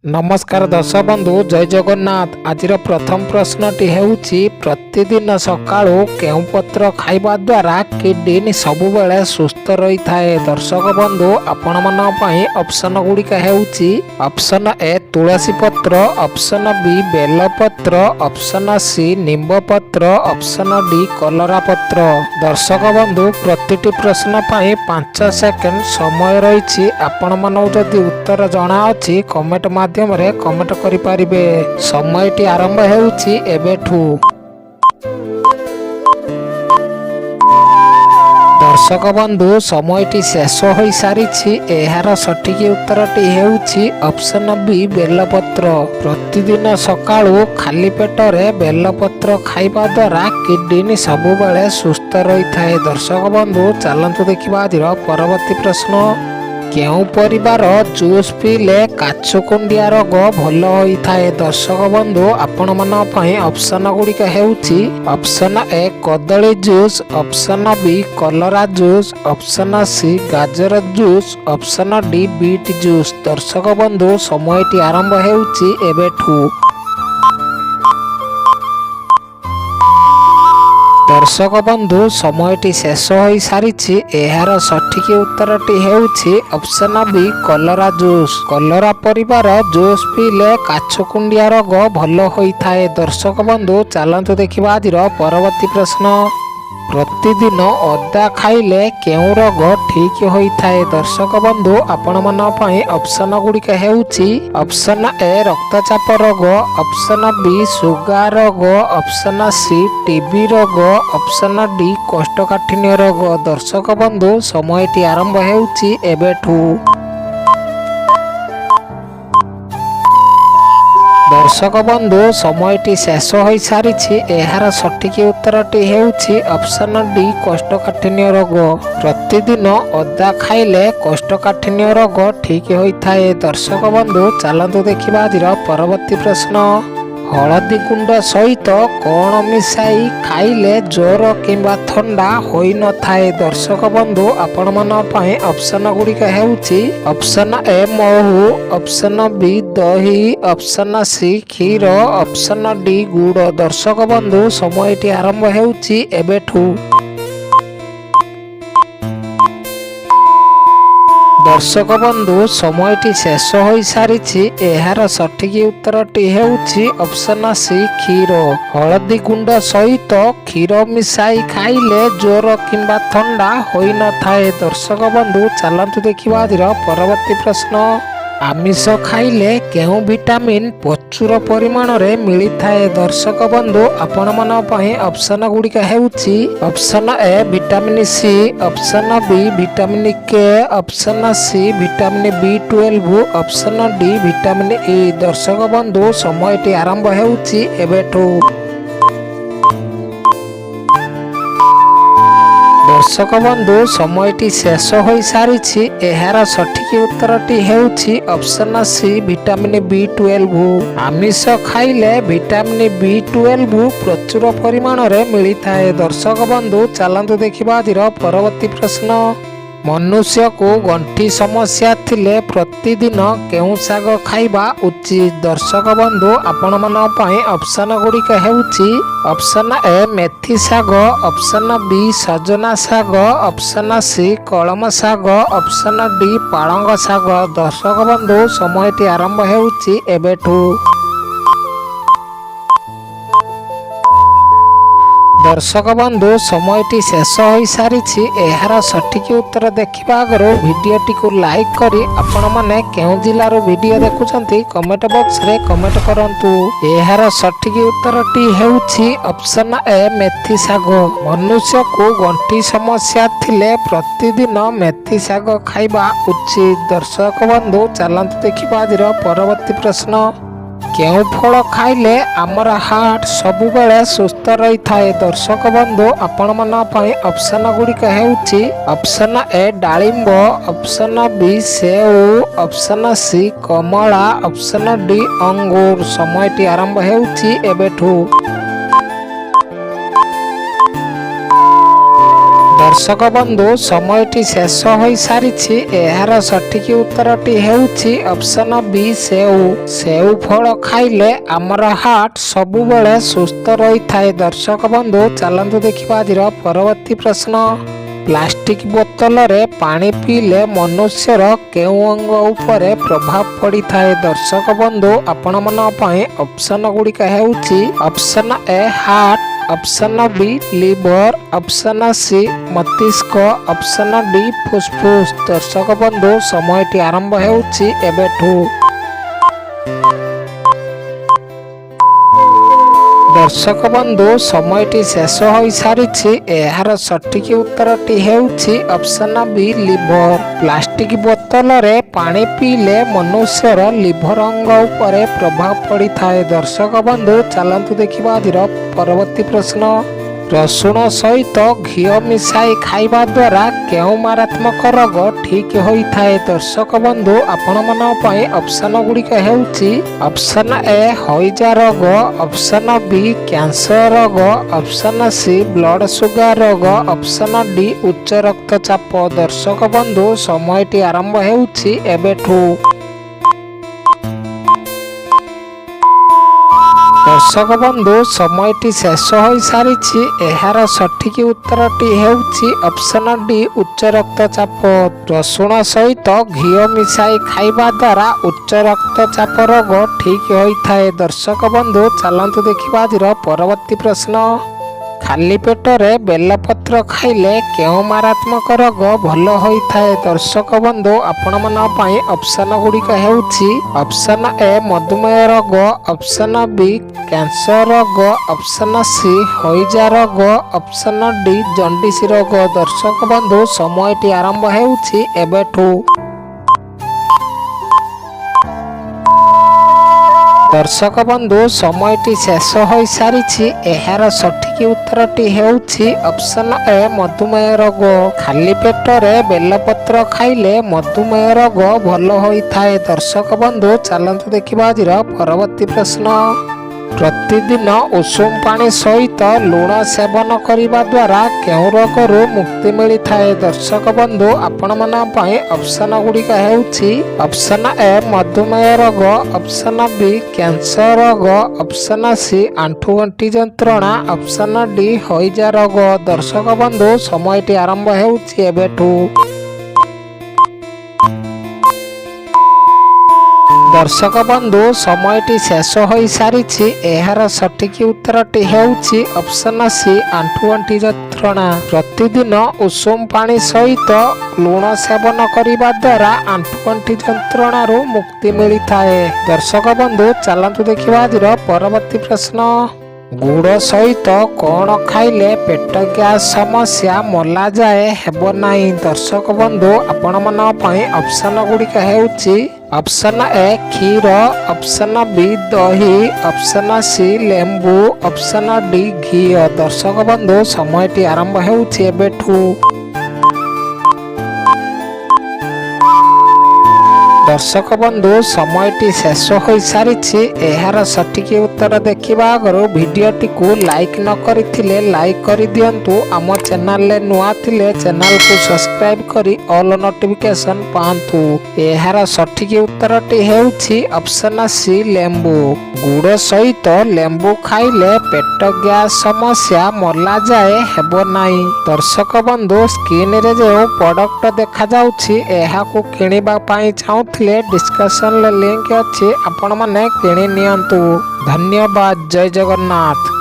नमस्कार दर्शक बंधु जय जगन्नाथ। आज प्रथम प्रश्नटी हेउछि प्रतिदिन सकाळु केउ पत्र खाइबा द्वारा किडनी सबुबेले सुस्थ रही थाए। दर्शक बंधु आपण मन पई ऑप्शन गुड़िक हेउछि ऑप्शन ए तुलसी पत्र, ऑप्शन बी बेल पत्र, ऑप्शन सी निम्ब पत्र, ऑप्शन डी कलरा पत्र। दर्शक बंधु प्रतिटी प्रश्न पई 5 सेकेंड समय रही। आपण मन जदि उत्तर जणा अछि कमेंट माध्यमरे कमेंट करि पारिबे। समयटी आरंभ हेउछि एबेठू। दर्शक बंधु समयटी शेष हो सारी। एहार सठिक उत्तरटी हेउछि ऑप्शन बी बेलपत्र। प्रतिदिन सकाळु खाली पेटरे बेलपत्र खाइबा द्वारा किडनी सबुबेले सुस्थ रही थाए। दर्शक बंधु चलंतु देखिबा आजिर परवर्ती प्रश्न। केउ परिवार जूस पीले काछकुंडिया रोग भल होई थाए। दर्शक बंधु आपण मन पई ऑप्शन गुड़िक हेउछि ऑप्शन ए कदली जूस, ऑप्शन बी कलरा जूस, ऑप्शन सी गाजर juice, option D beet juice. दर्शक बंधु समयटी आरंभ हेउछि एबेठू। दर्शक बंधु समयटी शेष हो सारी। एहार सठिक उत्तरटी हेउछि ऑप्शन बी कलरा जूस। कलरा परिवार जूस पीले काछकुंडिया रोग भल होई थाए। दर्शक बंधु चलंतु देखिबा आजिर परवर्ती प्रश्न। प्रतिदिन अदा खाइले केउ रोग ठीक होई थाए। दर्शक बंधु आपण मन पई ऑप्शन गुड़िक हेउछि ऑप्शन ए रक्तचाप रोग, ऑप्शन बी सुगर रोग, ऑप्शन सी टीबी रोग, ऑप्शन डी कोष्ठकाठिन्य रोग। दर्शक बंधु समयटी आरंभ हेउछि एबेठू। दर्शक बंधु समयटी शेष हो सारी। एहार सठिक उत्तरटी हेउछि ऑप्शन डी कोष्ठकाठिन्य रोग। प्रतिदिन अदा खाइले कोष्ठकाठिन्य रोग ठीक होई थाए। दर्शक बंधु चलंतु देखिबा आजिर परवर्ती प्रश्न। हलदी गुंड सहित कौन मिसाई खाइले ज्वर किंबा थंडा होई न थाए। दर्शक बंधु आपण मन पई ऑप्शन गुड़िक हेउछि ऑप्शन ए महू, ऑप्शन बी दही, ऑप्शन सी क्षीर, ऑप्शन डी गुड़। दर्शक बंधु समयटी आरंभ हेउछि एबेठू। दर्शक बंधु समयटी शेष हो सारी। एहार सठिक उत्तरटी हेउछि ऑप्शन सी क्षीर। हलदी गुंड सहित क्षीर मिसाई खाइले ज्वर किंबा थंडा होई न थाए। दर्शक बंधु चलंतु देखिबा आजिर परवर्ती प्रश्न। आमिष खाइले केउ विटामिन प्रचुर परिमाण रे मिली थाए। दर्शक बंधु आपण मन पई ऑप्शन गुड़िक हेउछि option A vitamin C, option B vitamin K, option C vitamin B12, option D vitamin E. दर्शक बंधु समयटी आरंभ हेउछि एबेठू। दर्शक बंधु समयटी शेष हो सारी। एहार सठिक उत्तरटी हेउछि ऑप्शन सी विटामिन B12। आमिष खाइले विटामिन B12 प्रचुर परिमाण रे मिली थाए। दर्शक बंधु चलंतु देखिबा आजिर परवर्ती प्रश्न। मनुष्य को गंठी समस्या थिले प्रतिदिन केउ शाग खाइबा उचित। दर्शक बंधु आपण मन पई ऑप्शन गुड़िक हेउछि ऑप्शन ए मेथी शाग, ऑप्शन बी सजना शाग, ऑप्शन सी कलम शाग, ऑप्शन डी पालंग शाग। दर्शक बंधु समयटी आरंभ हेउछि एबेठू। दर्शक बंधु समयटी शेष हो सारी। एहार सठिक उत्तर देखिबा आगरो भिडियोटी को लाइक करी आपण माने केउ जिल्लार वीडियो देखुछंती कमेंट बॉक्स रे कमेंट करंतु। एहार सठिक उत्तरटी हेउछि ऑप्शन ए मेथी शाग। मनुष्य को गंठी समस्या थिले प्रतिदिन मेथी शाग खाइबा उचित। दर्शक बंधु चलंतु देखिबा आजिर परवर्ती प्रश्न। केउ फल खाइले आमर हार्ट सबुबेले सुस्थ रही थाए। दर्शक बंधु आपण मन पई ऑप्शन गुड़िक हेउछि ऑप्शन ए डालिंब, ऑप्शन बी सेऊ, ऑप्शन सी कमला, ऑप्शन डी अंगूर। समयटी आरंभ हेउछि एबेठू। दर्शक बंधु समयटी शेष हो सारी एहार सठिक उत्तरटी हेउछि ऑप्शन बी सेउ। सेउ फल खाइले आमर हार्ट सबुबले सुस्थ रही थाए। दर्शक बंधु चलतु देखिबा आजिर परवर्ती प्रश्न। प्लास्टिक बोतल रे पानी पीले मनुष्यर केउ अंग उपरे प्रभाव पड़ी थाए। दर्शक बंधु आपण मन पई ऑप्शन गुड़िक हेउछि option A heart, option B liver, option C मस्तिष्क, ऑप्शन डी फुसफुस। दर्शक बंधु समयटी आरंभ हेउछि एबेठू। दर्शक बंधु समयटी शेष हो सारी एहार सठिक उत्तरटी हेउछि ऑप्शन बी लिवर। प्लास्टिक बोतल रे पानी पीले मनुष्यर लिवर अंग उपरे प्रभाव पड़ी थाए। दर्शक बंधु चलतु देखिबा आजिर परवर्ती प्रश्न। रसुण सहित घी मिसाई खाइबा द्वारा केउ मारात्मक रोग ठीक होई थाए। दर्शक बंधु आपण मन पई ऑप्शन गुड़िक हेउछि ऑप्शन ए हइजा रोग, ऑप्शन बी कैंसर रोग, ऑप्शन सी ब्लड सुगर रोग, ऑप्शन डी उच्च रक्तचाप। दर्शक बंधु समयटी आरंभ हेउछि एबेठू। दर्शक बंधु समयटी शेष हो सारी एहार सठिक उत्तरटी हेउछि ऑप्शन डी उच्च रक्तचाप। रसुण सहित घी मिसाई खाइबा द्वारा उच्च रक्तचाप रोग ठीक होई थाए। दर्शक बंधु चलतु देखिबा आजिर परवर्ती प्रश्न। खाली पेटरे बेलपत्र खाइले केउ मारात्मक रोग भल होई थाए। दर्शक बंधु आपण मन पई ऑप्शन गुड़िक हेउछि ऑप्शन ए मधुमेह रोग, ऑप्शन बी कैंसर रोग, ऑप्शन सी हइजा रोग, ऑप्शन डी जंडिस रोग। दर्शक बंधु समयटी आरंभ हेउछि एबेठू। दर्शक बंधु समयटी शेष हो सारी एहार सठिक उत्तरटी हेउछि ऑप्शन ए मधुमेह रोग। खाली पेटरे बेलपत्र खाइले मधुमेह रोग भल होई थाए। दर्शक बंधु चलतु देखिबा आजिर परवर्ती प्रश्न। प्रतिदिन उषुम पानी सहित लुण सेवन करने द्वारा केउ रोगरू मुक्ति मिली थाए। दर्शक बंधु आपण मन पई ऑप्शन गुड़िक हेउछि ऑप्शन ए मधुमेह रोग, ऑप्शन बी कैंसर रोग, ऑप्शन सी आंठुगंठी जंत्रणा, ऑप्शन डी हइजा रोग। दर्शक बंधु समयटी आरंभ हेउछि एबेठू। दर्शक बंधु समयटी शेष हो सारी एहार सठिक उत्तरटी हेउछि ऑप्शन सी आंठुगंठी जंत्रणा। प्रतिदिन उषुम पानी सहित लुण सेवन करने द्वारा आंठुगंठी जंत्रणारू मुक्ति मिली थाए। दर्शक बंधु चलतु देखिबा आजिर परवर्ती प्रश्न। गुड़ सहित कौन खाइले पेट गैस समस्या मला जाए हेबो नाही। दर्शक बंधु आपण मन पई ऑप्शन गुड़िक हेउछि ऑप्शन ए क्षीर, ऑप्शन बी दही, ऑप्शन सी लेंबू, ऑप्शन डी घी। दर्शक बंधु समयटी आरंभ हेउछि एबेठू। दर्शक बंधु समयटी शेष हो सारी एहार सठिक उत्तर देखिबा आगरू भिडियोटी को लाइक न करिथिले लाइक करि दियंतु। आम चैनल ले नुआ थिले चैनल को सब्सक्राइब करी ऑल नोटिफिकेशन पांतु। एहार सठिक उत्तरटी हेउछि ऑप्शन सी लेंबू। गुड़ सहित लेंबू खाइले पेट गैस समस्या मला जाए हेबो नाही। दर्शक बंधु स्क्रीन रे जो प्रोडक्ट देखा जाउछि एहा को किनिबा पई चाहू डिस्कशन लिंक अच्छी आपण मैंने किणी नियंतु। धन्यवाद। जय जगन्नाथ।